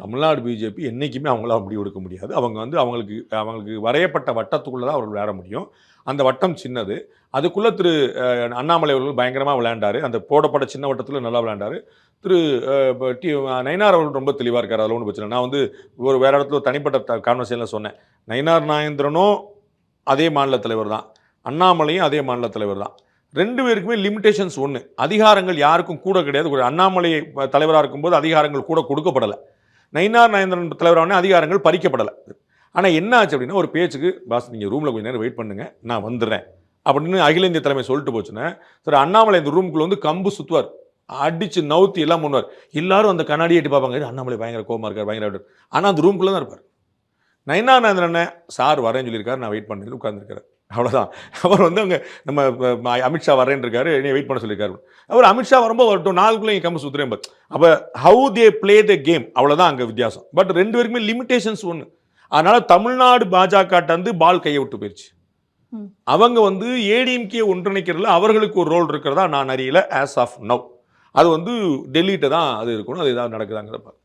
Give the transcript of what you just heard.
Tamil Nadu BJP என்னைக்குமே அவங்களால முடிவு எடுக்க முடியாது. அவங்க வந்து அவங்களுக்கு வரையப்பட்ட வட்டத்துக்குள்ள தான் அவர்கள் விளையாட முடியும். அந்த வட்டம் சின்னது. அதுக்குள்ள திரு அண்ணாமலை அவர்கள் பயங்கரமா விளையாண்டாரு. அந்த போடப்பட்ட சின்ன வட்டத்துல நல்லா விளையாண்டாரு. திரு நயினார் அவர்கள் ரொம்ப தெளிவா இருக்காரு. அதுல ஒண்ணும் பிரச்சனை இல்ல. நான் வந்து வேற இடத்துல ஒரு தனிப்பட்ட கான்வர்சேஷன்ல சொன்னேன். நயினார் நாகேந்திரனும் அதே மாநில தலைவர் தான். அண்ணாமலையும் அதே மாநில தலைவர் தான். 2 பேருக்குமே லிமிட்டேஷன்ஸ் ஒண்ணு. அதிகாரங்கள் யாருக்கும் கூட கிடையாது. ஒரு அண்ணாமலை தலைவரா இருக்கும்போது அதிகாரங்கள் கூட கொடுக்கப்படல. நயினார் நாகேந்திரன் தலைவரான அதிகாரங்கள் பறிக்கப்படலை. ஆனால் என்ன ஆச்சு அப்படின்னா ஒரு பேச்சுக்கு பாஸ் நீங்கள் ரூமில் கொஞ்சம் நேரம் வெயிட் பண்ணுங்க நான் வந்துடுறேன் அப்படின்னு அகில இந்திய தலைமை சொல்லிட்டு போச்சுன்னா சரி அண்ணாமலை இந்த ரூமுக்குள்ள வந்து கம்பு சுற்றுவார் அடிச்சு நவுத்தி எல்லாம் பண்ணுவார். எல்லாரும் அந்த கண்ணாடியை எட்டி பார்ப்பாங்க அண்ணாமலை பயங்கர கோமா இருக்கார் பயங்கர. ஆனால் அந்த ரூமுக்குள்ள தான் இருப்பார். நயினார் நாகேந்திரன் சார் வரேன்னு சொல்லியிருக்காரு நான் வெயிட் பண்ணி உட்கார்ந்துருக்காரு. அவ்வளோதான். அவர் வந்து அங்கே நம்ம அமித்ஷா வரேன்னு இருக்காரு நீ வெயிட் பண்ண சொல்லியிருக்காரு. அவர் அமித்ஷா வரும்போது வரட்டும் நாளுக்குள்ளே இங்கே கம்பு சுற்றுறேன். அப்போ how they play the game அவ்வளோதான் அங்கே வித்தியாசம். பட் 2 பேருக்குமே லிமிடேஷன்ஸ் ஒன்று. அதனால தமிழ்நாடு பாஜக வந்து பால் கையை விட்டு போயிடுச்சு. அவங்க வந்து ஏடிஎம்கே ஒன்றிணைக்கிறதுல அவர்களுக்கு ஒரு ரோல் இருக்கிறதா நான் அறியல ஆஸ் ஆஃப் நவ். அது வந்து டெல்லிட்ட தான் அது இருக்கணும். அது ஏதாவது நடக்குதாங்கிறப்ப